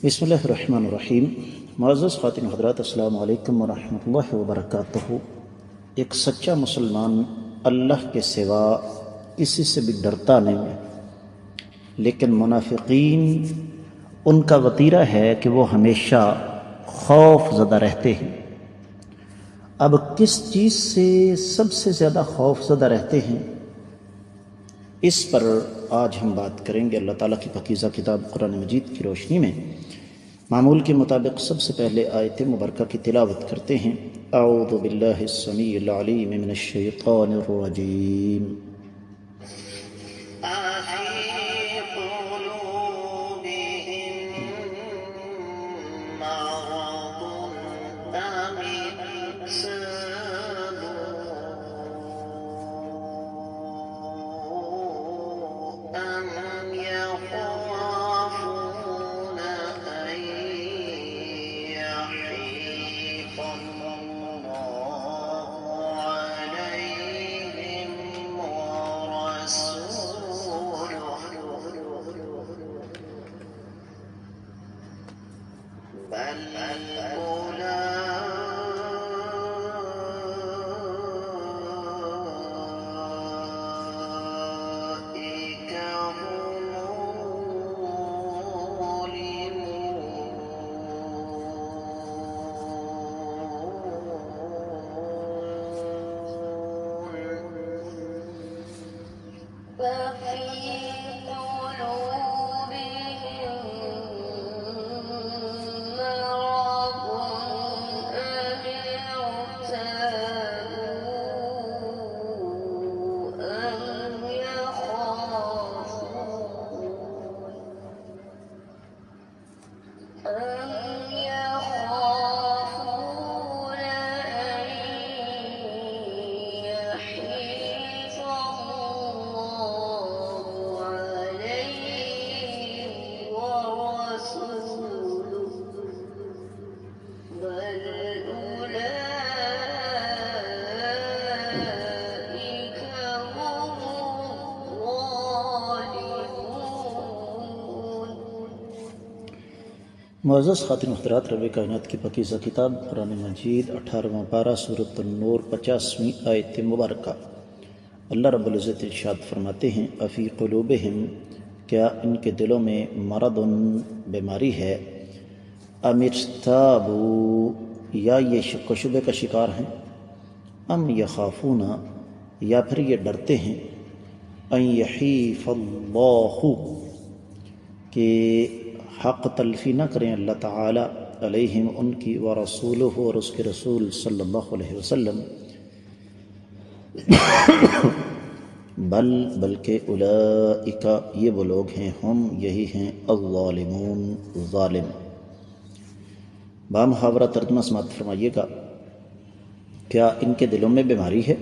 بسم اللہ الرحمن الرحیم۔ معزز خواتین حضرات، السلام علیکم ورحمۃ اللہ وبرکاتہ۔ ایک سچا مسلمان اللہ کے سوا کسی سے بھی ڈرتا نہیں ہے، لیکن منافقین ان کا وتیرہ ہے کہ وہ ہمیشہ خوف زدہ رہتے ہیں۔ اب کس چیز سے سب سے زیادہ خوف زدہ رہتے ہیں، اس پر آج ہم بات کریں گے۔ اللہ تعالیٰ کی پاکیزہ کتاب قرآن مجید کی روشنی میں معمول کے مطابق سب سے پہلے آیت مبارکہ کی تلاوت کرتے ہیں۔ اعوذ باللہ السمیع العلیم من الشیطان الرجیم۔ معزز خواتین حضرات، رب کائنات کی پاکیزہ کتاب قرآن مجید 18واں پارہ سورۃ النور 50ویں آیت مبارکہ، اللہ رب العزت ارشاد فرماتے ہیں: افی قلوبہم، کیا ان کے دلوں میں مرض، بیماری ہے، ام ارتابوا، یا یہ شک و شبے کا شکار ہیں، ام یخافون، یا پھر یہ ڈرتے ہیں، ان یحیف اللہ، کہ حق تلفی نہ کریں اللہ تعالیٰ علیہم ان کی، ورسولہ، اور اس کے رسول صلی اللہ علیہ وسلم، بلکہ اولئک، یہ وہ لوگ ہیں، ہم یہی ہیں، الظالمون، ظالم۔ بامحاورہ ترجمہ سماعت فرمائیے گا۔ کیا ان کے دلوں میں بیماری ہے،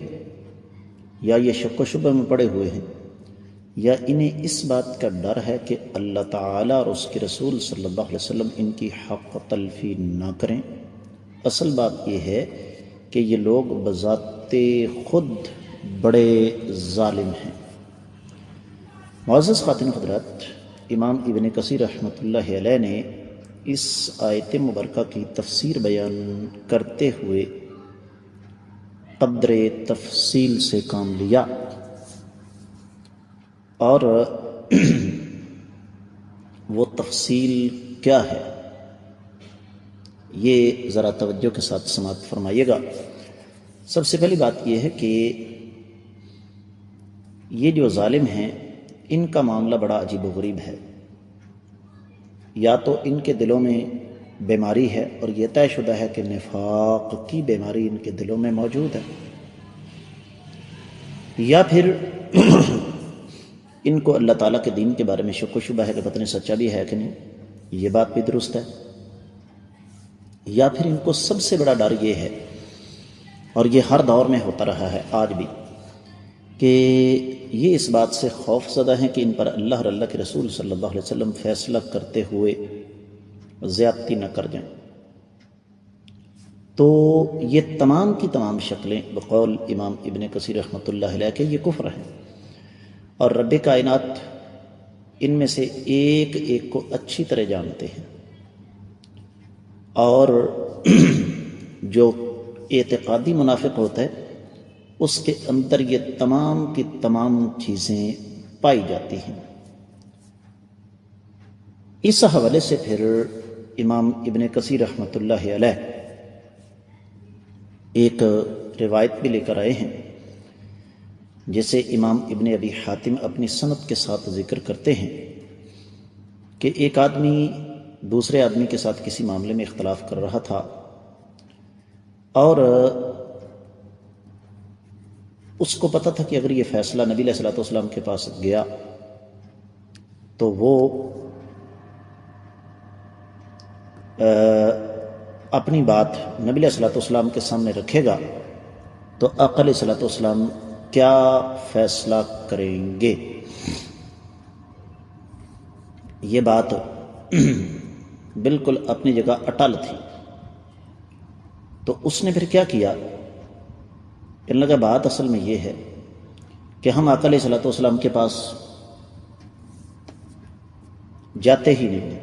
یا یہ شک و شبہ میں پڑے ہوئے ہیں، یا انہیں اس بات کا ڈر ہے کہ اللہ تعالیٰ اور اس کے رسول صلی اللہ علیہ وسلم ان کی حق تلفی نہ کریں؟ اصل بات یہ ہے کہ یہ لوگ بذات خود بڑے ظالم ہیں۔ معزز خواتین حضرات، امام ابن کثیر رحمۃ اللہ علیہ نے اس آیت مبارکہ کی تفسیر بیان کرتے ہوئے قدر تفصیل سے کام لیا، اور وہ تفصیل کیا ہے یہ ذرا توجہ کے ساتھ سماعت فرمائیے گا۔ سب سے پہلی بات یہ ہے کہ یہ جو ظالم ہیں، ان کا معاملہ بڑا عجیب و غریب ہے۔ یا تو ان کے دلوں میں بیماری ہے، اور یہ طے شدہ ہے کہ نفاق کی بیماری ان کے دلوں میں موجود ہے، یا پھر ان کو اللہ تعالیٰ کے دین کے بارے میں شک و شبہ ہے کہ پتہ نہیں سچا بھی ہے کہ نہیں، یہ بات بھی درست ہے، یا پھر ان کو سب سے بڑا ڈر یہ ہے، اور یہ ہر دور میں ہوتا رہا ہے آج بھی، کہ یہ اس بات سے خوف زدہ ہیں کہ ان پر اللہ اور اللہ کے رسول صلی اللہ علیہ وسلم فیصلہ کرتے ہوئے زیادتی نہ کر جائیں۔ تو یہ تمام کی تمام شکلیں بقول امام ابن کثیر رحمۃ اللہ علیہ کے یہ کفر ہیں، اور رب کائنات ان میں سے ایک ایک کو اچھی طرح جانتے ہیں۔ اور جو اعتقادی منافق ہوتا ہے اس کے اندر یہ تمام کی تمام چیزیں پائی جاتی ہیں۔ اس حوالے سے پھر امام ابن کثیر رحمۃ اللہ علیہ ایک روایت بھی لے کر آئے ہیں، جسے امام ابن ابی حاتم اپنی سند کے ساتھ ذکر کرتے ہیں کہ ایک آدمی دوسرے آدمی کے ساتھ کسی معاملے میں اختلاف کر رہا تھا، اور اس کو پتہ تھا کہ اگر یہ فیصلہ نبی علیہ الصلوۃ والسلام کے پاس گیا تو وہ اپنی بات نبی علیہ الصلوۃ والسلام کے سامنے رکھے گا تو آقا علیہ الصلوۃ والسلام کیا فیصلہ کریں گے۔ یہ بات بالکل اپنی جگہ اٹل تھی، تو اس نے پھر کیا کیا، کہنے لگا بات اصل میں یہ ہے کہ ہم آقا علیہ الصلوۃ والسلام کے پاس جاتے ہی نہیں،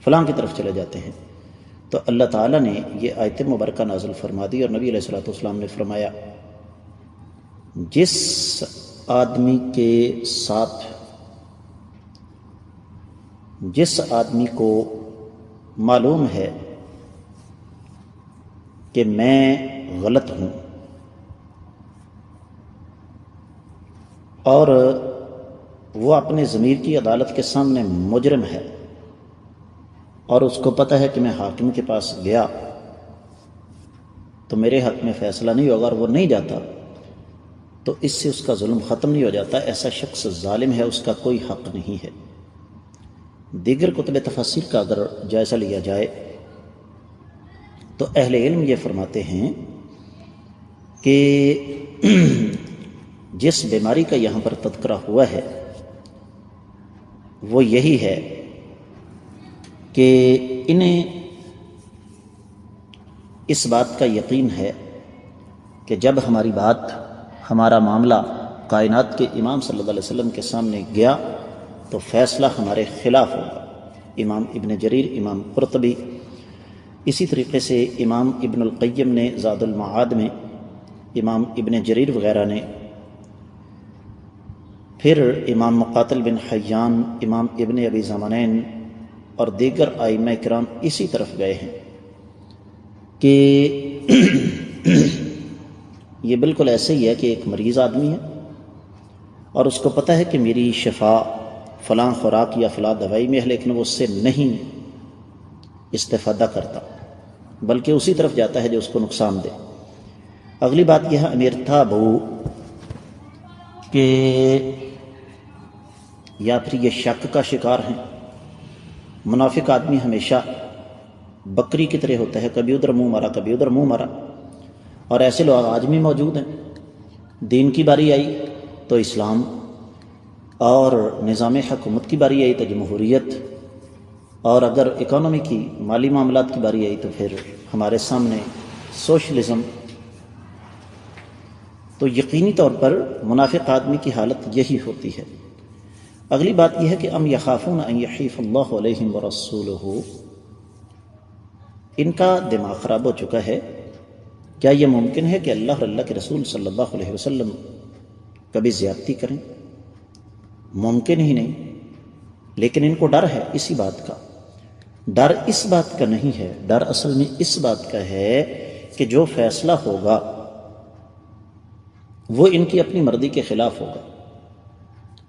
فلاں کی طرف چلے جاتے ہیں۔ تو اللہ تعالیٰ نے یہ آیت مبارکہ نازل فرما دی، اور نبی علیہ الصلوۃ والسلام نے فرمایا جس آدمی کے ساتھ، جس آدمی کو معلوم ہے کہ میں غلط ہوں اور وہ اپنے ضمیر کی عدالت کے سامنے مجرم ہے، اور اس کو پتہ ہے کہ میں حاکم کے پاس گیا تو میرے حق میں فیصلہ نہیں ہوگا، اور وہ نہیں جاتا تو اس سے اس کا ظلم ختم نہیں ہو جاتا، ایسا شخص ظالم ہے، اس کا کوئی حق نہیں ہے۔ دیگر کتب تفاسیر کا اگر جائزہ لیا جائے تو اہل علم یہ فرماتے ہیں کہ جس بیماری کا یہاں پر تذکرہ ہوا ہے وہ یہی ہے کہ انہیں اس بات کا یقین ہے کہ جب ہماری بات، ہمارا معاملہ کائنات کے امام صلی اللہ علیہ وسلم کے سامنے گیا تو فیصلہ ہمارے خلاف ہوگا۔ امام ابن جریر، امام قرطبی، اسی طریقے سے امام ابن القیم نے زاد المعاد میں، امام ابن جریر وغیرہ نے، پھر امام مقاتل بن حیان، امام ابن ابی زمانین اور دیگر ائمہ کرام اسی طرف گئے ہیں کہ یہ بالکل ایسے ہی ہے کہ ایک مریض آدمی ہے اور اس کو پتہ ہے کہ میری شفا فلاں خوراک یا فلاں دوائی میں ہے، لیکن وہ اس سے نہیں استفادہ کرتا بلکہ اسی طرف جاتا ہے جو اس کو نقصان دے۔ اگلی بات یہ ہے امیر تھا بہو کہ یا پھر یہ شک کا شکار ہیں۔ منافق آدمی ہمیشہ بکری کی طرح ہوتا ہے، کبھی ادھر منہ مارا کبھی ادھر منہ مارا، اور ایسے لوگ آج بھی موجود ہیں۔ دین کی باری آئی تو اسلام، اور نظام حکومت کی باری آئی تو جمہوریت، اور اگر اکانومی کی، مالی معاملات کی باری آئی تو پھر ہمارے سامنے سوشلزم۔ تو یقینی طور پر منافق آدمی کی حالت یہی ہوتی ہے۔ اگلی بات یہ ہے کہ ام یخافون ان یحیف اللہ علیہم ورسولہ، ان کا دماغ خراب ہو چکا ہے۔ کیا یہ ممکن ہے کہ اللہ اور اللہ کے رسول صلی اللہ علیہ وسلم کبھی زیادتی کریں؟ ممکن ہی نہیں، لیکن ان کو ڈر ہے اسی بات کا۔ ڈر اس بات کا نہیں ہے، ڈر اصل میں اس بات کا ہے کہ جو فیصلہ ہوگا وہ ان کی اپنی مرضی کے خلاف ہوگا۔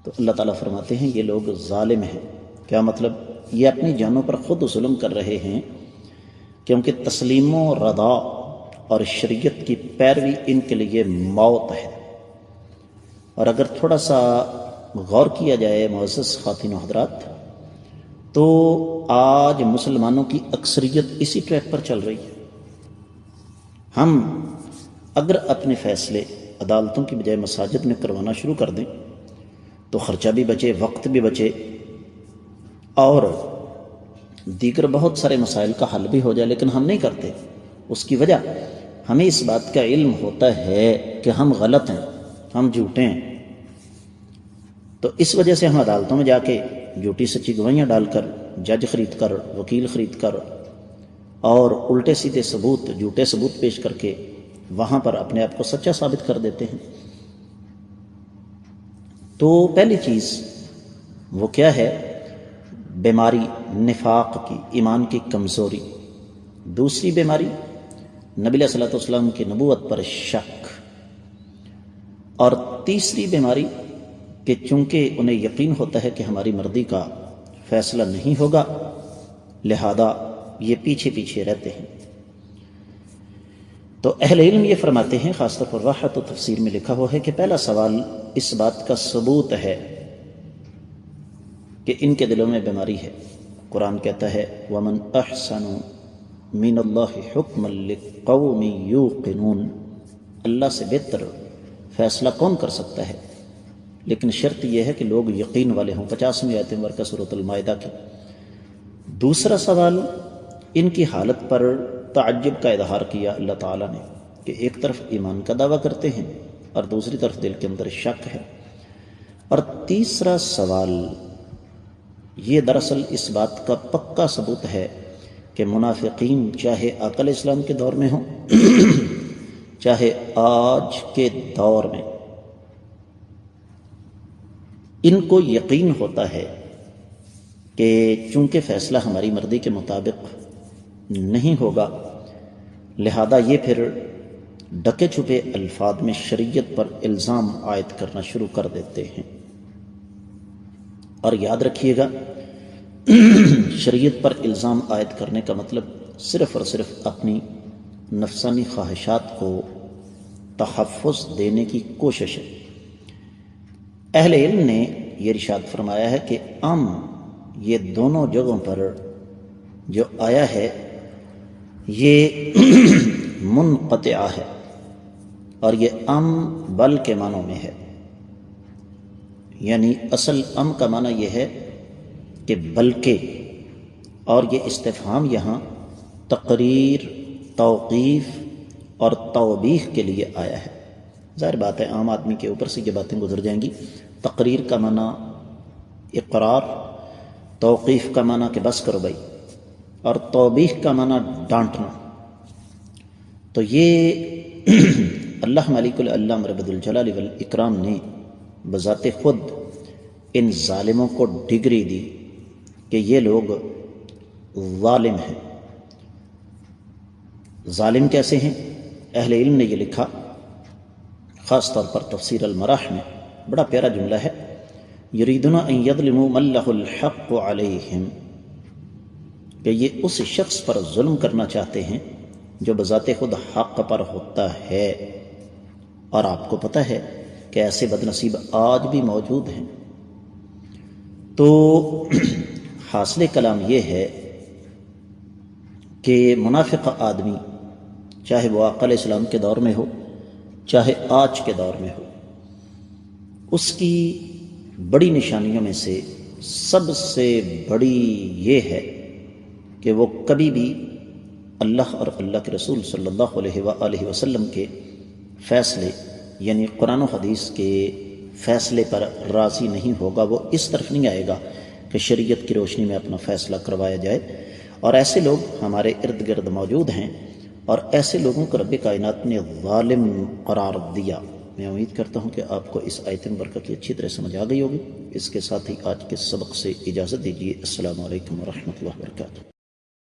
تو اللہ تعالیٰ فرماتے ہیں یہ لوگ ظالم ہیں۔ کیا مطلب؟ یہ اپنی جانوں پر خود ظلم کر رہے ہیں، کیونکہ تسلیم و رضا اور شریعت کی پیروی ان کے لیے موت ہے۔ اور اگر تھوڑا سا غور کیا جائے معزز خواتین و حضرات، تو آج مسلمانوں کی اکثریت اسی ٹریک پر چل رہی ہے۔ ہم اگر اپنے فیصلے عدالتوں کی بجائے مساجد میں کروانا شروع کر دیں تو خرچہ بھی بچے، وقت بھی بچے، اور دیگر بہت سارے مسائل کا حل بھی ہو جائے، لیکن ہم نہیں کرتے۔ اس کی وجہ ہمیں اس بات کا علم ہوتا ہے کہ ہم غلط ہیں، ہم جھوٹے ہیں، تو اس وجہ سے ہم عدالتوں میں جا کے جھوٹی سچی گواہیاں ڈال کر، جج خرید کر، وکیل خرید کر، اور الٹے سیدھے ثبوت، جھوٹے ثبوت پیش کر کے وہاں پر اپنے آپ کو سچا ثابت کر دیتے ہیں۔ تو پہلی چیز وہ کیا ہے؟ بیماری نفاق کی، ایمان کی کمزوری۔ دوسری بیماری نبی علیہ الصلوۃ والسلام کی نبوت پر شک۔ اور تیسری بیماری کہ چونکہ انہیں یقین ہوتا ہے کہ ہماری مرضی کا فیصلہ نہیں ہوگا، لہذا یہ پیچھے پیچھے رہتے ہیں۔ تو اہل علم یہ فرماتے ہیں، خاص طور پر راحت و تفسیر میں لکھا ہوا ہے کہ پہلا سوال اس بات کا ثبوت ہے کہ ان کے دلوں میں بیماری ہے۔ قرآن کہتا ہے وَمَنْ أَحْسَنُ مِنَ اللَّهِ حُكْمًا لِقَوْمٍ يُوقِنُونَ، اللہ سے بہتر فیصلہ کون کر سکتا ہے؟ لیکن شرط یہ ہے کہ لوگ یقین والے ہوں۔ 50ویں آیت مبارکہ سورۃ المائدہ کی۔ دوسرا سوال، ان کی حالت پر تعجب کا اظہار کیا اللہ تعالیٰ نے کہ ایک طرف ایمان کا دعویٰ کرتے ہیں اور دوسری طرف دل کے اندر شک ہے۔ اور تیسرا سوال یہ دراصل اس بات کا پکا ثبوت ہے کہ منافقین چاہے آقا علیہ السلام کے دور میں ہوں چاہے آج کے دور میں، ان کو یقین ہوتا ہے کہ چونکہ فیصلہ ہماری مرضی کے مطابق نہیں ہوگا، لہذا یہ پھر ڈکے چھپے الفاظ میں شریعت پر الزام عائد کرنا شروع کر دیتے ہیں۔ اور یاد رکھیے گا، شریعت پر الزام عائد کرنے کا مطلب صرف اور صرف اپنی نفسانی خواہشات کو تحفظ دینے کی کوشش ہے۔ اہل علم نے یہ ارشاد فرمایا ہے کہ یہ دونوں جگہوں پر جو آیا ہے یہ منقطعہ ہے، اور یہ بل کے معنوں میں ہے۔ یعنی اصل کا معنی یہ ہے کہ بلکہ، اور یہ استفہام یہاں تقریر، توقیف اور توبیخ کے لیے آیا ہے۔ ظاہر بات ہے عام آدمی کے اوپر سے یہ باتیں گزر جائیں گی۔ تقریر کا معنی اقرار، توقیف کا معنی کہ بس کرو بھائی، اور توبیخ کا معنی ڈانٹنا۔ تو یہ اللہ مالک العلام رب الجلال والاکرام نے بذات خود ان ظالموں کو ڈگری دی کہ یہ لوگ ظالم ہیں۔ ظالم کیسے ہیں؟ اہل علم نے یہ لکھا، خاص طور پر تفسیر المراح میں بڑا پیارا جملہ ہے، یریدون ان یظلموا من لہ الحق علیہم، کہ یہ اس شخص پر ظلم کرنا چاہتے ہیں جو بذات خود حق پر ہوتا ہے۔ اور آپ کو پتہ ہے کہ ایسے بد نصیب آج بھی موجود ہیں۔ تو حاصل کلام یہ ہے کہ منافق آدمی، چاہے وہ آقا علیہ السلام کے دور میں ہو چاہے آج کے دور میں ہو، اس کی بڑی نشانیوں میں سے سب سے بڑی یہ ہے کہ وہ کبھی بھی اللہ اور اللہ کے رسول صلی اللہ علیہ وآلہ وسلم کے فیصلے، یعنی قرآن و حدیث کے فیصلے پر راضی نہیں ہوگا۔ وہ اس طرف نہیں آئے گا کہ شریعت کی روشنی میں اپنا فیصلہ کروایا جائے۔ اور ایسے لوگ ہمارے ارد گرد موجود ہیں، اور ایسے لوگوں کو رب کائنات نے ظالم قرار دیا۔ میں امید کرتا ہوں کہ آپ کو اس آیت مبارکہ کی اچھی طرح سمجھ آ گئی ہوگی۔ اس کے ساتھ ہی آج کے سبق سے اجازت دیجیے۔ السلام علیکم ورحمۃ اللہ وبرکاتہ۔